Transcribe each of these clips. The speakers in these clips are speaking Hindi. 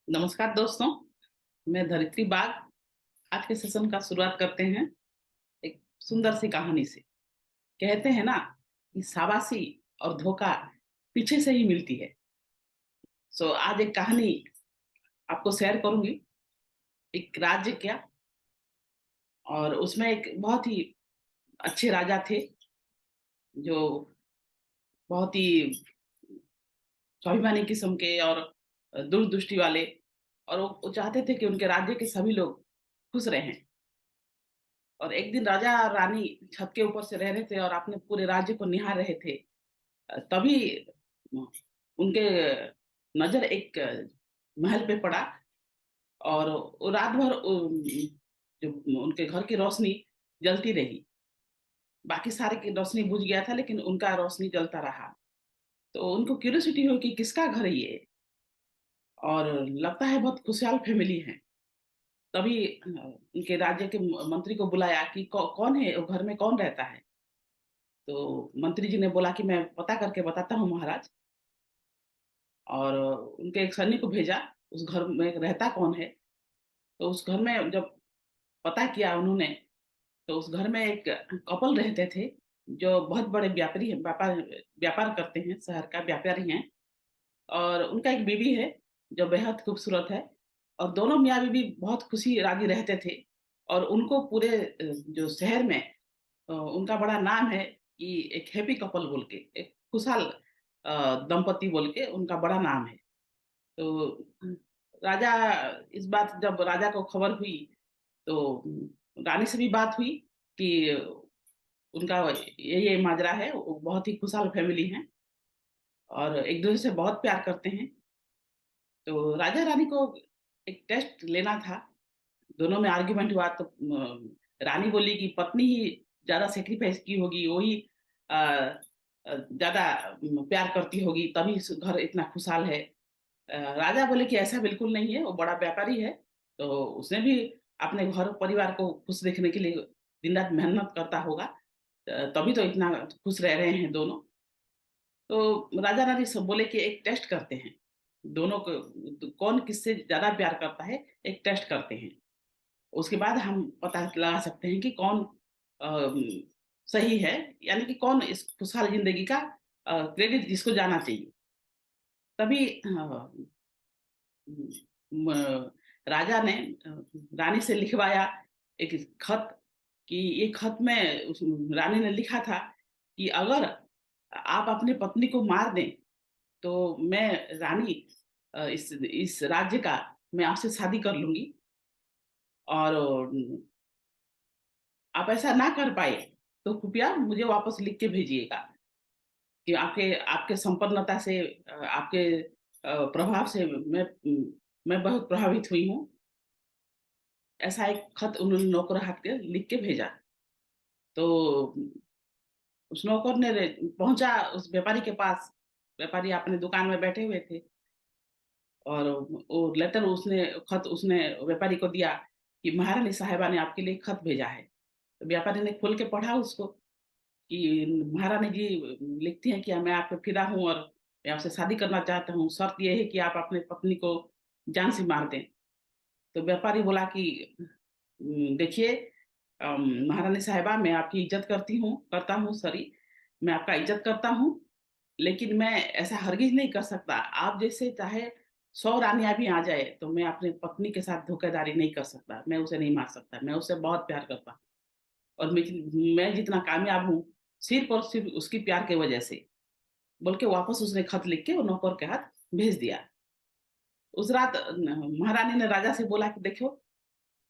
नमस्कार दोस्तों, मैं धरित्री बाग। आज के सेशन का शुरुआत करते हैं एक सुंदर सी कहानी से। कहते हैं ना कि शाबाशी और धोखा पीछे से ही मिलती है। आज एक कहानी आपको शेयर करूंगी। एक राज्य क्या, और उसमें एक बहुत ही अच्छे राजा थे जो बहुत ही स्वाभिमानी किस्म के और दूरदृष्टि वाले, और वो चाहते थे कि उनके राज्य के सभी लोग खुश रहें। और एक दिन राजा और रानी छत के ऊपर से रह रहे थे और अपने पूरे राज्य को निहार रहे थे। तभी उनके नज़र एक महल पे पड़ा, और वो रात भर जो उनके घर की रोशनी जलती रही। बाकी सारे की रोशनी बुझ गया था, लेकिन उनका रोशनी जलता रहा। तो उनको क्यूरियोसिटी हुई कि किसका घर है ये, और लगता है बहुत खुशहाल फैमिली है। तभी उनके राज्य के मंत्री को बुलाया कि कौन है वो, घर में कौन रहता है। तो मंत्री जी ने बोला कि मैं पता करके बताता हूँ महाराज। और उनके एक सैनिक को भेजा, उस घर में रहता कौन है। तो उस घर में जब पता किया उन्होंने, तो उस घर में एक कपल रहते थे जो बहुत बड़े व्यापारी हैं, व्यापार व्यापार करते हैं, शहर का व्यापारी हैं। और उनका एक बीवी है जो बेहद खूबसूरत है। और दोनों मियाँ-बीवी बहुत खुशी राजी रहते थे। और उनको पूरे जो शहर में उनका बड़ा नाम है कि एक हैप्पी कपल बोल के, एक खुशहाल दंपति बोल के उनका बड़ा नाम है। तो राजा, इस बात जब राजा को खबर हुई, तो रानी से भी बात हुई कि उनका ये माजरा है, वो बहुत ही खुशहाल फैमिली है और एक-दूसरे से बहुत प्यार करते हैं। तो राजा-रानी को एक टेस्ट लेना था। दोनों में आर्गुमेंट हुआ, तो रानी बोली कि पत्नी ही ज़्यादा सैक्रिफाइस की होगी, वही अ ज़्यादा प्यार करती होगी, तभी घर इतना खुशहाल है। राजा बोले कि ऐसा बिल्कुल नहीं है, वो बड़ा व्यापारी है, तो उसने भी अपने घर परिवार को खुश देखने के लिए दिन-रात मेहनत करता होगा। तभी तो इतना खुश रह रहे हैं दोनों। तो राजा-रानी सब बोले कि एक टेस्ट करते हैं। दोनों को कौन किससे ज़्यादा प्यार करता है, एक टेस्ट करते हैं। उसके बाद हम पता लगा सकते हैं कि कौन अम, सही है, यानी कि कौन इस खुशहाल ज़िंदगी का क्रेडिट जिसको जाना चाहिए। तभी म राजा ने रानी से लिखवाया एक खत, कि ये खत में रानी ने लिखा था कि अगर आप अपनी पत्नी को मार दें, तो मैं रानी इस राज्य का मैं आपसे शादी कर लूँगी। और आप ऐसा ना कर पाए, तो कृपया मुझे वापस लिख के भेजिएगा कि आपके आपके संपन्नता से आपके प्रभाव से मैं बहुत प्रभावित हुई हूँ। ऐसा एक खत उन्होंने नौकर हाथ के लिख के भेजा। तो उस नौकर ने पहुँचा उस व्यापारी के पास। व्यापारी अपनी दुकान में बैठे हुए थे, और वो लेटर उसने खत उसने व्यापारी को दिया कि महारानी साहिबा ने आपके लिए खत भेजा है। तो व्यापारी ने खोल के पढ़ा उसको कि महारानी जी लिखती हैं कि मैं आप पे फ़िदा हूँ और मैं आपसे शादी करना चाहता हूँ। शर्त ये है कि आप अपनी पत्नी को जान से मार दें। तो व्यापारी बोला कि देखिए महारानी साहिबा, मैं आपकी इज़्ज़त करता हूँ, सॉरी, मैं आपका इज़्ज़त करता हूँ, लेकिन मैं ऐसा हरगिज़ नहीं कर सकता। आप जैसे चाहे 100 रानियाँ भी आ जाए, तो मैं अपनी पत्नी के साथ धोखेधारी नहीं कर सकता। मैं उसे नहीं मार सकता। मैं उससे बहुत प्यार करता हूँ, और मैं जितना कामयाब हूँ, सिर्फ़ और सिर्फ़ उसकी प्यार की वजह से। बोल के वापस उसने खत लिख के वो नौकर के हाथ भेज दिया। उस रात महारानी ने राजा से बोला कि देखो,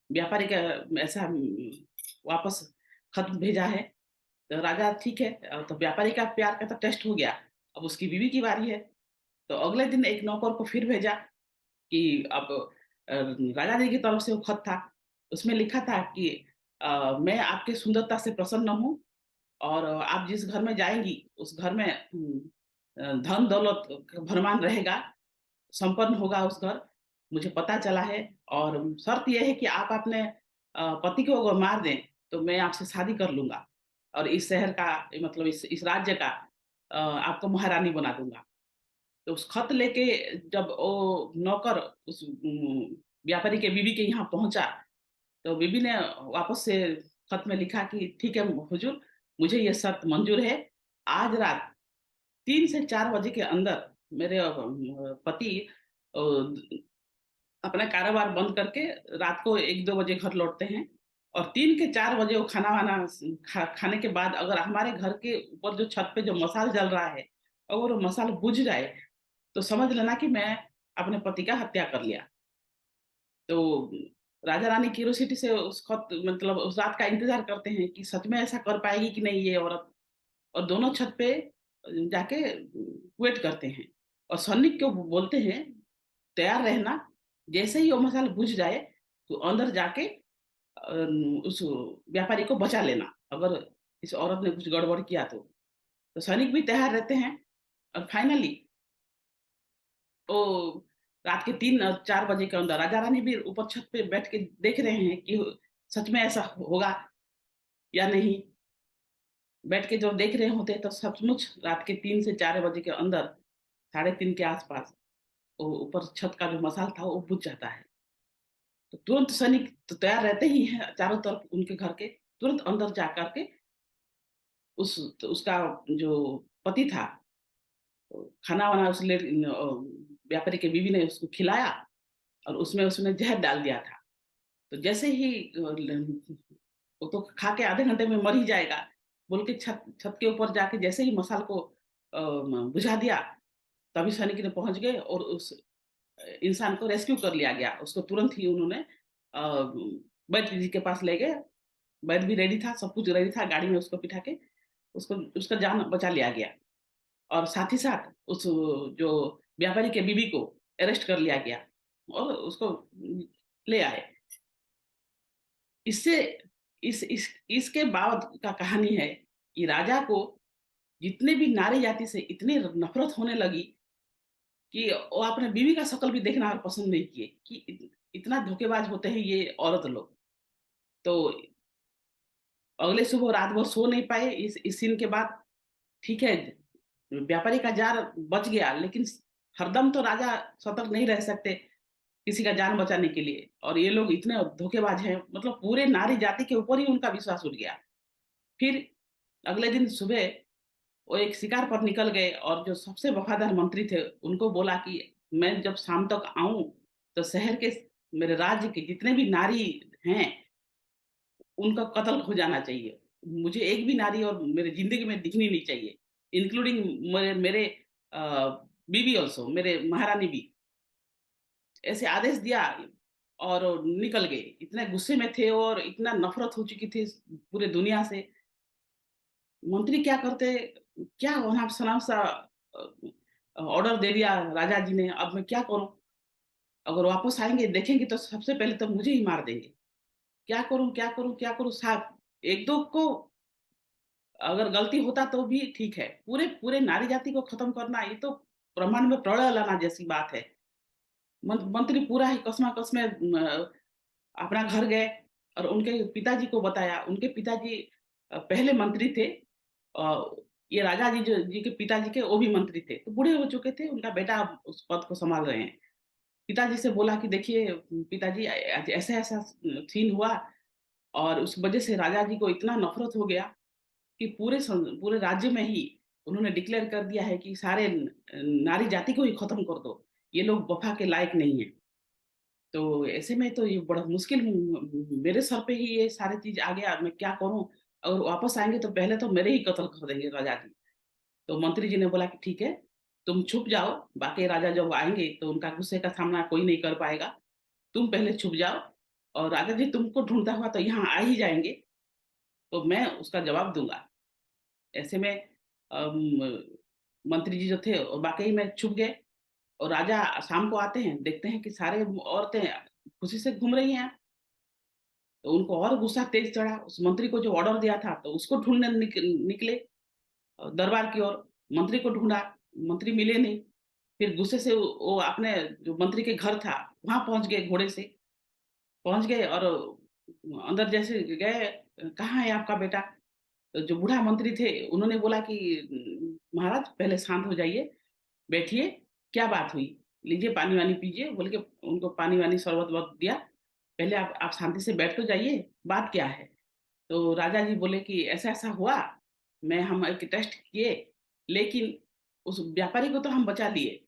व्यापारी का ऐसा वापस खत भेजा है। तो राजा, ठीक है, तो व्यापारी का प्यार का तो टेस्ट हो गया, अब उसकी बीवी की बारी है। तो अगले दिन एक नौकर को फिर भेजा कि अब राजा जी की तरफ से वो खत था। उसमें लिखा था कि मैं आपकी सुंदरता से प्रसन्न हूँ, और आप जिस घर में जाएँगी, उस घर में धन-दौलत का भरमार रहेगा, संपन्न होगा उस घर, मुझे पता चला है। और शर्त ये है कि आप अपने पति को अगर मार दें, तो मैं आपसे शादी कर लूँगा, और इस शहर का मतलब इस राज्य का आपको महारानी बना दूँगा। तो उस खत लेके जब वो नौकर उस व्यापारी के बीवी के यहाँ पहुँचा, तो बीबी ने वापस से खत में लिखा कि ठीक है हुजूर, मुझे ये शर्त मंज़ूर है। आज रात 3 से 4 बजे के अंदर मेरे पति अ, अपना कारोबार बंद करके रात को 1-2 बजे घर लौटते हैं और 3 के 4 बजे वो खाना-वाना खाने के बाद अगर हमारे घर के ऊपर जो छत पे जो मसाल जल रहा है, अगर वो मसाल बुझ जाए, तो समझ लेना कि मैं अपने पति का हत्या कर लिया। तो राजा-रानी क्यूरियोसिटी से उस खत मतलब उस रात का इंतज़ार करते हैं कि सच में ऐसा कर पाएगी कि नहीं ये औरत और दोनों छत पे जाके वेट करते हैं और सैनिक को बोलते हैं, तैयार रहना, जैसे ही वो मसाला बुझ जाए, तो अंदर जाके उस व्यापारी को बचा लेना, अगर इस औरत ने कुछ गड़बड़ किया तो। तो सैनिक भी तैयार रहते हैं और फाइनली वो रात के 3 4 बजे के अंदर राजा-रानी भी ऊपर छत पे बैठ के देख रहे हैं कि सच में ऐसा होगा या नहीं। बैठ के जब देख रहे होते हैं तो सचमुच रात के 3 से 4 बजे के अंदर, साढ़े 3 के आस-पास वो ऊपर छत का जो मसाल था वो बुझ जाता है। तो तुरंत सैनिक तो तैयार रहते ही हैं चारों तरफ उनके घर के, तुरंत अंदर जा कर के उस उसका जो पति था, खाना-वाना उस व्यापारी की बीवी ने उसको खिलाया और उसमें उसने ज़हर डाल दिया था। तो जैसे ही वो तो खा के आधे घंटे में मर ही जाएगा, बोल के छत छत के ऊपर जाके जैसे ही मसाल को बुझा दिया, तभी सैनिक ने पहुँच गए और उस इंसान को रेस्क्यू कर लिया गया। उसको तुरंत ही उन्होंने अ, वैद्य जी के पास ले गए। वैद्य भी रेडी था, सब कुछ रेडी था, गाड़ी में उसको बिठा के उसको उसका जान बचा लिया गया और साथ ही साथ उस जो व्यापारी के बीवी को अरेस्ट कर लिया गया और उसको ले आए। इससे इस इसके बाद का कहानी है कि राजा को जितने भी नारी जाति से इतनी नफ़रत होने लगी कि वो अपने बीवी का शक्ल भी देखना पसंद नहीं किए कि इतना धोखेबाज होते हैं ये औरत लोग। तो अगले सुबह रात भर सो नहीं पाए इस सीन के बाद। ठीक है, व्यापारी का जाल बच गया लेकिन हरदम तो राजा सतर्क नहीं रह सकते किसी का जान बचाने के लिए और ये लोग इतने धोखेबाज हैं मतलब पूरे नारी जाति के ऊपर ही उनका विश्वास उठ गया। फिर अगले दिन सुबह वो एक शिकार पर निकल गए और जो सबसे वफ़ादार मंत्री थे, उनको बोला कि मैं जब शाम तक आऊँ, तो शहर के मेरे राज्य के जितने भी नारी हैं, उनका कत्ल हो जाना चाहिए। मुझे एक भी नारी और मेरी ज़िंदगी में दिखनी नहीं चाहिए, इंक्लूडिंग मेरे अ, बीवी ऑल्सो, मेरे महारानी भी। ऐसे आदेश दिया और वो निकल गए। इतने गुस्से में थे और इतना नफ़रत हो चुकी थी पूरे दुनिया से। मंत्री क्या करते, क्या अनाप-शनाप सा ऑर्डर दे दिया राजा जी ने, अब मैं क्या करूँ? अगर वापस आएँगे, देखेंगे तो सबसे पहले तो मुझे ही मार देंगे। क्या करूँ, क्या करूँ, क्या करूँ? साहब 1-2 को अगर गलती होता तो भी ठीक है। पूरे पूरे नारी जाति को खत्म करना ये तो ब्रह्मांड में प्रलय लाना जैसी बात है। मंत्री पूरा ही कसमा-कस में अपना घर गए और उनके पिताजी को बताया। उनके पिताजी पहले मंत्री थे। अ, ये राजा जी के पिताजी के वो भी मंत्री थे। तो बूढ़े हो चुके थे, उनका बेटा अब उस पद को सँभाल रहे हैं। पिताजी से बोला कि देखिए पिताजी आज ऐसा-ऐसा सीन हुआ और उस वज़ह से राजा जी को इतना नफ़रत हो गया कि पूरे राज्य में ही उन्होंने डिक्लेयर कर दिया है कि सारे नारी जाति को ही खत्म कर दो। ये लोग वफ़ा के लायक नहीं हैं। तो ऐसे में तो ये बड़ा मुश्किल मेरे सर पे ही ये सारी चीज़ आ गया, मैं क्या करूँ? अगर वापस आएँगे तो पहले तो मेरे ही कत्ल कर देंगे राजा जी। तो मंत्री जी ने बोला कि ठीक है, तुम छुप जाओ, बाकी राजा जब आएँगे तो उनका गुस्से का सामना कोई नहीं कर पाएगा। तुम पहले छुप जाओ और राजा जी तुमको ढूँढता हुआ तो यहाँ आ ही जाएँगे, तो मैं उसका जवाब दूँगा। ऐसे में मंत्री जी जो थे वो वाक़ई में छुप गए और राजा शाम को आते हैं, देखते हैं कि सारे औरतें खुशी से घूम रही हैं। तो उनको और गुस्सा तेज़ चढ़ा, उस मंत्री को जो ऑर्डर दिया था, तो उसको ढूँढने निकले दरबार की ओर। मंत्री को ढूँढा, मंत्री मिले नहीं। फिर गुस्से से वो अपने जो मंत्री के घर था, वहाँ पहुँच गए घोड़े से। पहुँच गए और अंदर जैसे गए, "कहाँ है आपका बेटा?" तो जो बूढ़ा मंत्री थे, उन्होंने बोला कि महाराज पहले शांत हो जाइए, बैठिए क्या बात हुई? लीजिए पानी-वानी पीजिए, बोल के उनको पानी-वानी शरबत-वरबत दिया। पहले आप शांति से बैठ तो जाइए, बात क्या है? तो राजा जी बोले कि ऐसा-ऐसा हुआ, हम एक टेस्ट किए, लेकिन उस व्यापारी को तो हम बचा लिए,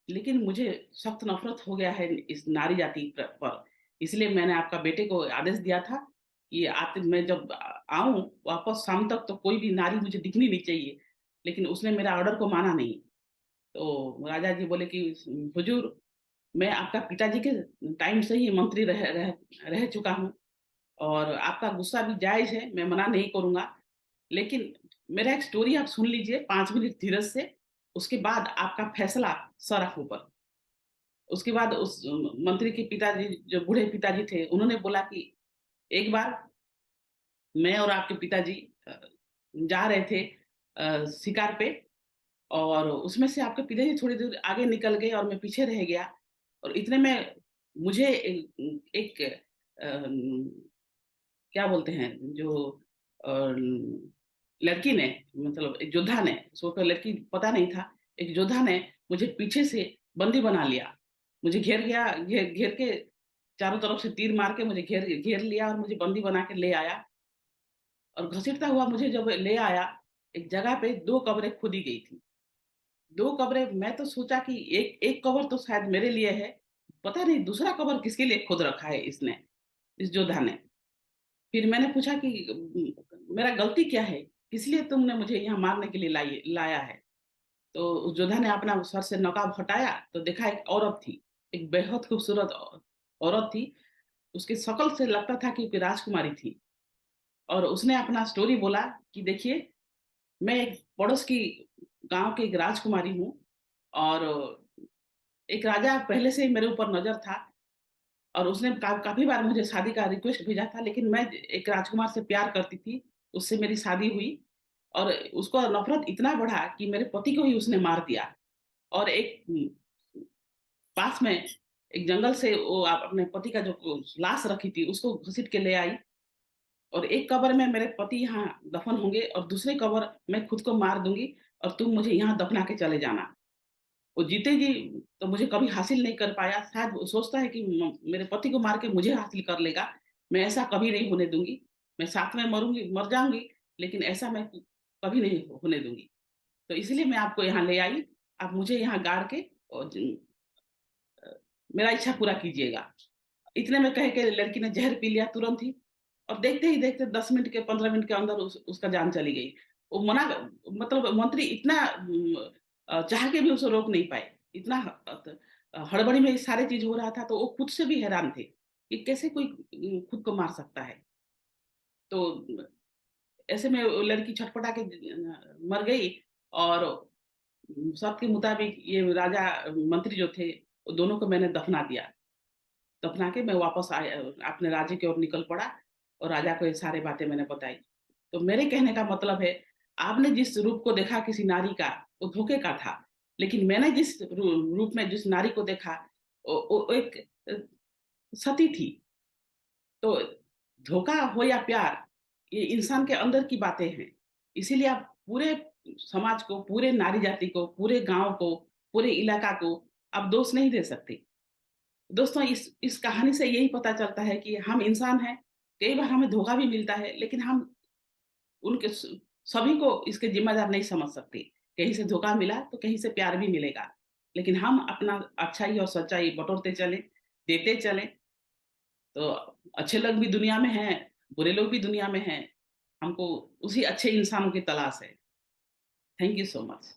लेकिन मुझे सख्त नफ़रत हो गया है इस नारी जाति पर। इसलिए मैंने आपका बेटे को आदेश दिया था कि मैं जब आऊँ वापस शाम तक तो कोई भी नारी मुझे दिखनी नहीं चाहिए, लेकिन उसने मेरा ऑर्डर को माना नहीं। तो राजा जी बोले कि हुजूर, मैं आपका पिताजी के टाइम से ही मंत्री रह रह रह चुका हूँ और आपका गुस्सा भी जायज़ है, मैं मना नहीं करूँगा। लेकिन मेरा एक स्टोरी आप सुन लीजिए 5 मिनट धीरज से, उसके बाद आपका फैसला सर आँख ऊपर। उसके बाद उस मंत्री के पिताजी जो बूढ़े पिताजी थे, उन्होंने बोला कि एक बार मैं और आपके पिताजी जा रहे थे शिकार पे और उसमें से आपके पिताजी थोड़ी दूर आगे निकल गए और मैं पीछे रह गया और इतने में मुझे एक क्या बोलते हैं जो अ, लड़की ने मतलब एक योद्धा ने, उसको तो लड़की पता नहीं था, एक योद्धा ने मुझे पीछे से बंदी बना लिया। मुझे घेर के चारों तरफ से तीर मार के मुझे घेर घेर लिया और मुझे बंदी बना के ले आया और घसीटता हुआ मुझे जब ले आया, एक जगह पे 2 कब्रें खोदी गई थी। 2 कब्रें मैं तो सोचा कि एक एक कब्र तो शायद मेरे लिए है, पता नहीं दूसरा कब्र किसके लिए खोद रखा है इसने, इस योद्धा ने। फिर मैंने पूछा कि मेरा गलती क्या है? किस लिए तुमने मुझे यहाँ मारने के लिए लाया है? तो उस योद्धा ने अपना सर से नकाब हटाया तो देखा एक औरत थी, एक बेहद खूबसूरत औरत थी। उसकी शक्ल से लगता था कि कोई राजकुमारी थी और उसने अपना स्टोरी बोला कि देखिए, मैं एक पड़ोस की गाँव की एक राजकुमारी हूँ और एक राजा पहले से ही मेरे ऊपर नज़र था और उसने काफ़ी बार मुझे शादी का रिक्वेस्ट भेजा था, लेकिन मैं एक राजकुमार से प्यार करती थी, उससे मेरी शादी हुई और उसको नफ़रत इतना बढ़ा कि मेरे पति को ही उसने मार दिया और एक पास में एक जंगल से वो अपने पति का जो लाश रखी थी, उसको घसीट के ले आई और एक कब्र में मेरे पति यहाँ दफ़न होंगे और दूसरे कब्र मैं खुद को मार दूँगी और तुम मुझे यहाँ दफ़ना के चले जाना। वो जीते जी तो मुझे कभी हासिल नहीं कर पाया, शायद वो सोचता है कि मेरे पति को मार के मुझे हासिल कर लेगा, मैं ऐसा कभी नहीं होने दूँगी। मैं साथ में मर जाऊँगी, लेकिन ऐसा मैं कभी नहीं होने दूँगी। तो इसीलिए मैं आपको यहाँ ले आई, आप मुझे यहाँ गाड़ के और अ, मेरा इच्छा पूरा कीजिएगा। इतने में कह के लड़की ने ज़हर पी लिया तुरंत ही और देखते ही देखते 10 मिनट के 15 मिनट के अंदर उसका जान चली गई। वो मतलब मंत्री इतना चाह के भी उसे रोक नहीं पाए। इतना हड़बड़ी में ये सारी चीज़ हो रहा था तो वो खुद से भी हैरान थे, कि कैसे कोई खुद को मार सकता है। तो ऐसे में वो लड़की छटपटा के मर गई और शर्त के मुताबिक ये राजा मंत्री जो थे, वो दोनों को मैंने दफ़ना दिया। दफ़ना के मैं वापस अपने राज्य की ओर निकल पड़ा और राजा को ये सारी बातें मैंने बताई। तो मेरे कहने का मतलब है, आपने जिस रूप को देखा किसी नारी का, वो धोखे का था। लेकिन मैंने जिस रूप में जिस नारी को देखा, वो एक अ, सती थी। तो धोखा हो या प्यार, ये इंसान के अंदर की बातें हैं। इसीलिए आप पूरे समाज को, पूरे नारी जाति को, पूरे गाँव को, पूरे इलाका को आप दोष नहीं दे सकते। दोस्तों इस कहानी से यही पता चलता है कि हम इंसान हैं, कई बार हमें धोखा भी मिलता है, लेकिन हम उनके सभी को इसके ज़िम्मेदार नहीं समझ सकते। कहीं से धोखा मिला, तो कहीं से प्यार भी मिलेगा। लेकिन हम अपना अच्छाई और सच्चाई बटोरते चलें, देते चलें, तो अच्छे लोग भी दुनिया में हैं, बुरे लोग भी दुनिया में हैं। हमको उसी अच्छे इंसानों की तलाश है। Thank you so much.